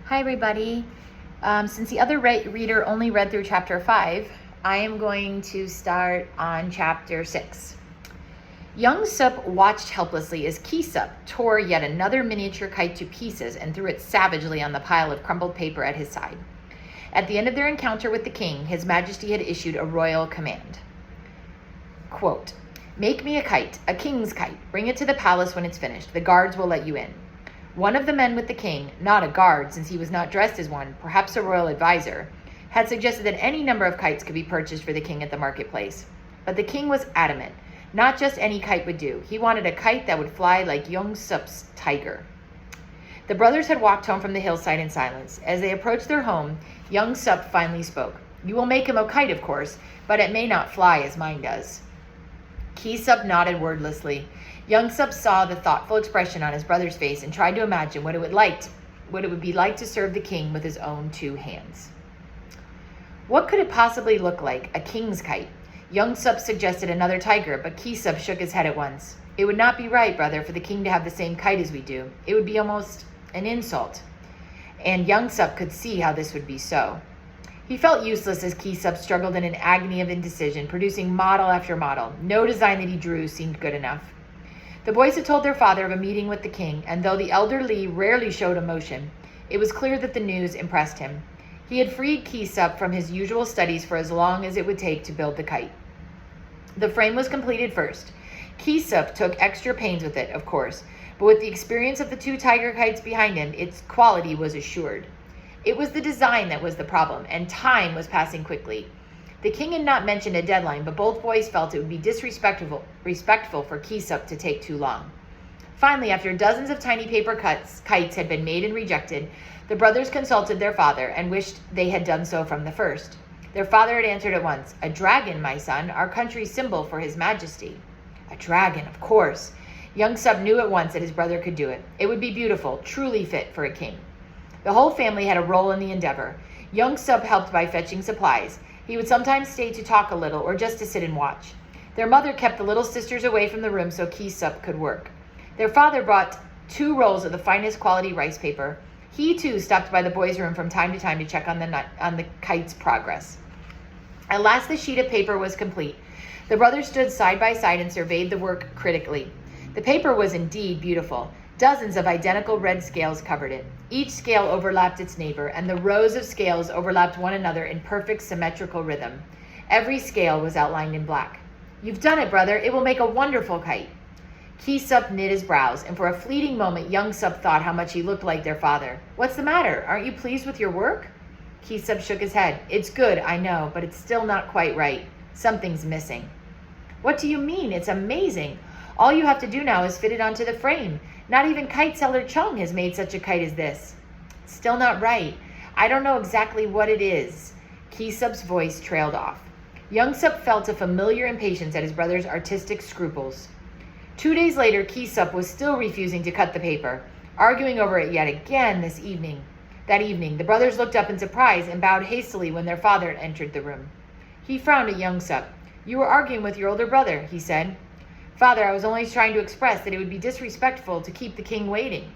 Hi, everybody. Since the other reader only read through chapter 5, I am going to start on chapter 6. Young Sup watched helplessly as Kisup tore yet another miniature kite to pieces and threw it savagely on the pile of crumpled paper at his side. At the end of their encounter with the king, His Majesty had issued a royal command. Quote, "Make me a kite, a king's kite. Bring it to the palace when it's finished. The guards will let you in." One of the men with the king, not a guard since he was not dressed as one, perhaps a royal advisor, had suggested that any number of kites could be purchased for the king at the marketplace. But the king was adamant. Not just any kite would do. He wanted a kite that would fly like Young Sup's tiger. The brothers had walked home from the hillside in silence. As they approached their home, Young Sup finally spoke. "You will make him a kite, of course, but it may not fly as mine does." Kisup nodded wordlessly. Young Sup saw the thoughtful expression on his brother's face and tried to imagine what it would be like to serve the king with his own two hands. What could it possibly look like? A king's kite? Young Sup suggested another tiger, but Kisup shook his head at once. "It would not be right, brother, for the king to have the same kite as we do. It would be almost an insult." And Young Sup could see how this would be so. He felt useless as Kisup struggled in an agony of indecision, producing model after model. No design that he drew seemed good enough. The boys had told their father of a meeting with the king, and though the elder Lee rarely showed emotion, it was clear that the news impressed him. He had freed Kisup from his usual studies for as long as it would take to build the kite. The frame was completed first. Kisup took extra pains with it, of course, but with the experience of the two tiger kites behind him, its quality was assured. It was the design that was the problem, and time was passing quickly. The king had not mentioned a deadline, but both boys felt it would be disrespectful for Kisup to take too long. Finally, after dozens of tiny paper kites had been made and rejected, the brothers consulted their father and wished they had done so from the first. Their father had answered at once, "A dragon, my son, our country's symbol for His Majesty." A dragon, of course. Young Sup knew at once that his brother could do it. It would be beautiful, truly fit for a king. The whole family had a role in the endeavor. Young Sup helped by fetching supplies. He would sometimes stay to talk a little or just to sit and watch. Their mother kept the little sisters away from the room so Kisup could work. Their father brought 2 rolls of the finest quality rice paper. He too stopped by the boys' room from time to time to check on the kite's progress. At last the sheet of paper was complete. The brothers stood side by side and surveyed the work critically. The paper was indeed beautiful. Dozens of identical red scales covered it. Each scale overlapped its neighbor, and the rows of scales overlapped one another in perfect symmetrical rhythm. Every scale was outlined in black. "You've done it, brother. It will make a wonderful kite." Kisup knit his brows, and for a fleeting moment Young Sup thought how much he looked like their father. "What's the matter? Aren't you pleased with your work?" Kisup shook his head. "It's good, I know, but it's still not quite right. Something's missing." "What do you mean? It's amazing. All you have to do now is fit it onto the frame. Not even kite seller Chung has made such a kite as this." "Still not right. I don't know exactly what it is." Kisup's voice trailed off. Young Sup felt a familiar impatience at his brother's artistic scruples. 2 days later, Kisup was still refusing to cut the paper, arguing over it yet again That evening, the brothers looked up in surprise and bowed hastily when their father entered the room. He frowned at Young Sup. "You were arguing with your older brother," he said. "Father, I was only trying to express that it would be disrespectful to keep the king waiting."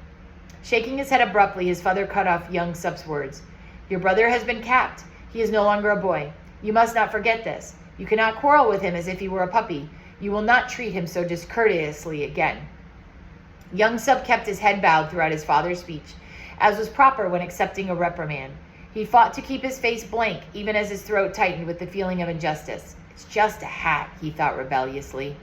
Shaking his head abruptly, his father cut off Young Sup's words. "Your brother has been capped. He is no longer a boy. You must not forget this. You cannot quarrel with him as if he were a puppy. You will not treat him so discourteously again." Young Sup kept his head bowed throughout his father's speech, as was proper when accepting a reprimand. He fought to keep his face blank, even as his throat tightened with the feeling of injustice. "It's just a hat," he thought rebelliously.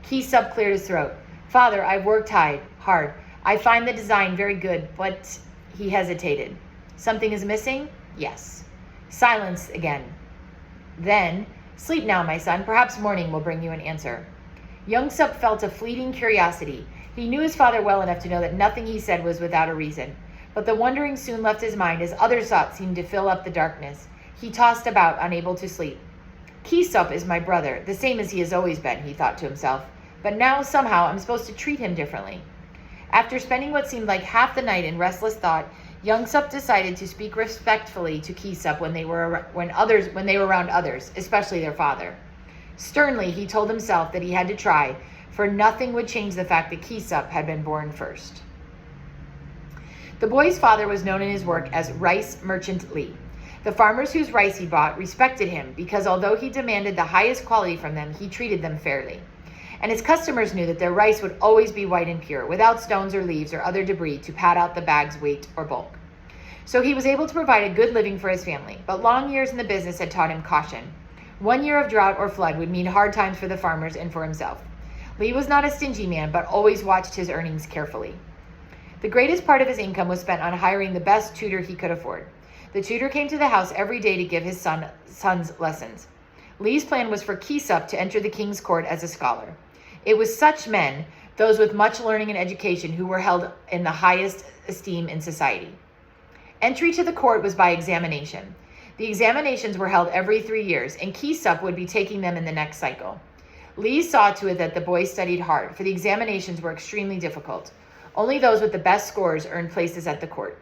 Kisup cleared his throat. "Father, I've worked hard. I find the design very good, but..." He hesitated. "Something is missing?" "Yes." Silence again. Then, "Sleep now, my son. Perhaps morning will bring you an answer." Young Sup felt a fleeting curiosity. He knew his father well enough to know that nothing he said was without a reason. But the wondering soon left his mind as other thoughts seemed to fill up the darkness. He tossed about, unable to sleep. "Kisup is my brother, the same as he has always been," he thought to himself. "But now, somehow, I'm supposed to treat him differently." After spending what seemed like half the night in restless thought, Young Sup decided to speak respectfully to Kisup when they were around others, especially their father. Sternly, he told himself that he had to try, for nothing would change the fact that Kisup had been born first. The boy's father was known in his work as Rice Merchant Lee. The farmers whose rice he bought respected him because although he demanded the highest quality from them, he treated them fairly. And his customers knew that their rice would always be white and pure, without stones or leaves or other debris to pad out the bag's weight or bulk. So he was able to provide a good living for his family, but long years in the business had taught him caution. 1 year of drought or flood would mean hard times for the farmers and for himself. Lee was not a stingy man, but always watched his earnings carefully. The greatest part of his income was spent on hiring the best tutor he could afford. The tutor came to the house every day to give his sons lessons. Lee's plan was for Kisup to enter the king's court as a scholar. It was such men, those with much learning and education, who were held in the highest esteem in society. Entry to the court was by examination. The examinations were held every 3 years, and Kisup would be taking them in the next cycle. Lee saw to it that the boys studied hard, for the examinations were extremely difficult. Only those with the best scores earned places at the court.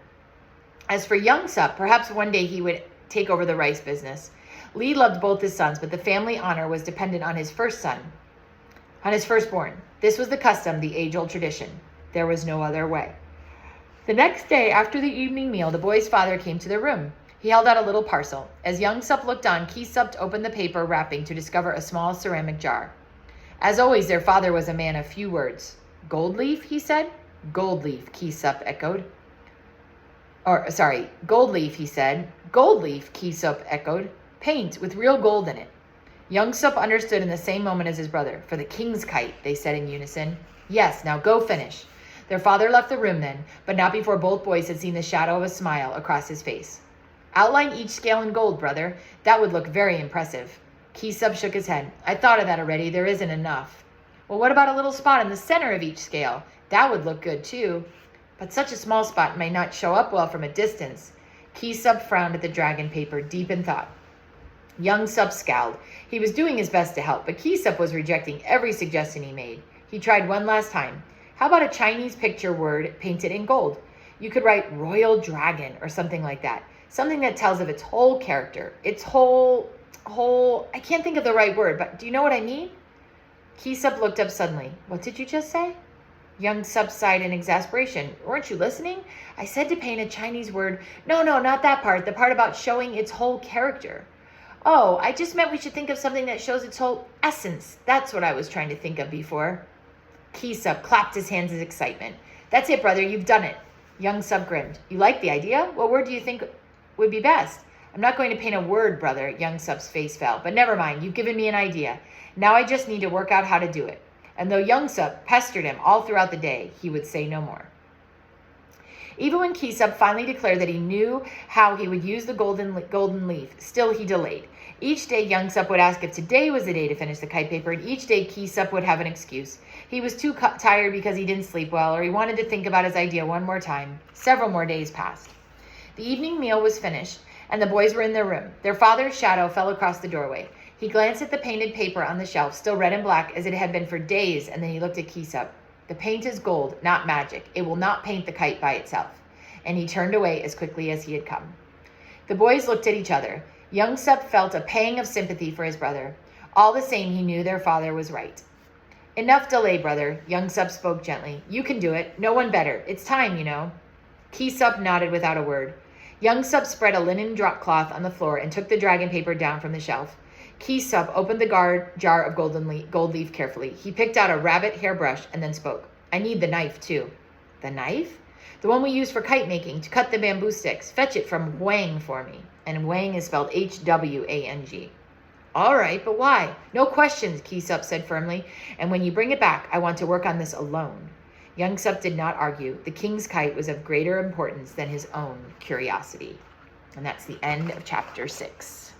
As for young Sup, perhaps one day he would take over the rice business. Lee loved both his sons, but the family honor was dependent on his firstborn. This was the custom, the age-old tradition. There was no other way. The next day, after the evening meal, the boy's father came to their room. He held out a little parcel. As young Sup looked on, Kisup opened the paper wrapping to discover a small ceramic jar. As always, their father was a man of few words. Gold leaf, he said. Gold leaf, Kisup echoed. Gold leaf, he said. Gold leaf, Kisup echoed. Paint with real gold in it. Young Sup understood in the same moment as his brother. For the king's kite, they said in unison. Yes, now go finish. Their father left the room then, but not before both boys had seen the shadow of a smile across his face. Outline each scale in gold, brother. That would look very impressive. Kisup shook his head. I thought of that already. There isn't enough. Well, what about a little spot in the center of each scale? That would look good too. But such a small spot may not show up well from a distance. Kisup frowned at the dragon paper, deep in thought. Young Sup scowled. He was doing his best to help, but Kisup was rejecting every suggestion he made. He tried one last time. How about a Chinese picture word painted in gold? You could write Royal Dragon or something like that. Something that tells of its whole character, its whole, I can't think of the right word, but do you know what I mean? Kisup looked up suddenly. What did you just say? Young Sup sighed in exasperation. Weren't you listening? I said to paint a Chinese word. No, not that part. The part about showing its whole character. Oh, I just meant we should think of something that shows its whole essence. That's what I was trying to think of before. Kisup clapped his hands in excitement. That's it, brother. You've done it. Young Sup grinned. You like the idea? What word do you think would be best? I'm not going to paint a word, brother. Young Sup's face fell. But never mind. You've given me an idea. Now I just need to work out how to do it. And though young Sup pestered him all throughout the day, he would say no more. Even when Kisup finally declared that he knew how he would use the golden leaf, still he delayed. Each day, young Sup would ask if today was the day to finish the kite paper, and each day Kisup would have an excuse. He was too tired because he didn't sleep well, or he wanted to think about his idea one more time. Several more days passed. The evening meal was finished, and the boys were in their room. Their father's shadow fell across the doorway. He glanced at the painted paper on the shelf, still red and black as it had been for days, and then he looked at Kisup. The paint is gold, not magic. It will not paint the kite by itself. And he turned away as quickly as he had come. The boys looked at each other. Young Sup felt a pang of sympathy for his brother. All the same, he knew their father was right. Enough delay, brother. Young Sup spoke gently. You can do it. No one better. It's time, you know. Kisup nodded without a word. Young Sup spread a linen drop cloth on the floor and took the dragon paper down from the shelf. Kisup opened the jar of gold leaf carefully. He picked out a rabbit hairbrush and then spoke. I need the knife, too. The knife? The one we use for kite making, to cut the bamboo sticks. Fetch it from Wang for me. And Wang is spelled H-W-A-N-G. All right, but why? No questions, Kisup said firmly. And when you bring it back, I want to work on this alone. Young Sup did not argue. The king's kite was of greater importance than his own curiosity. And that's the end of chapter 6.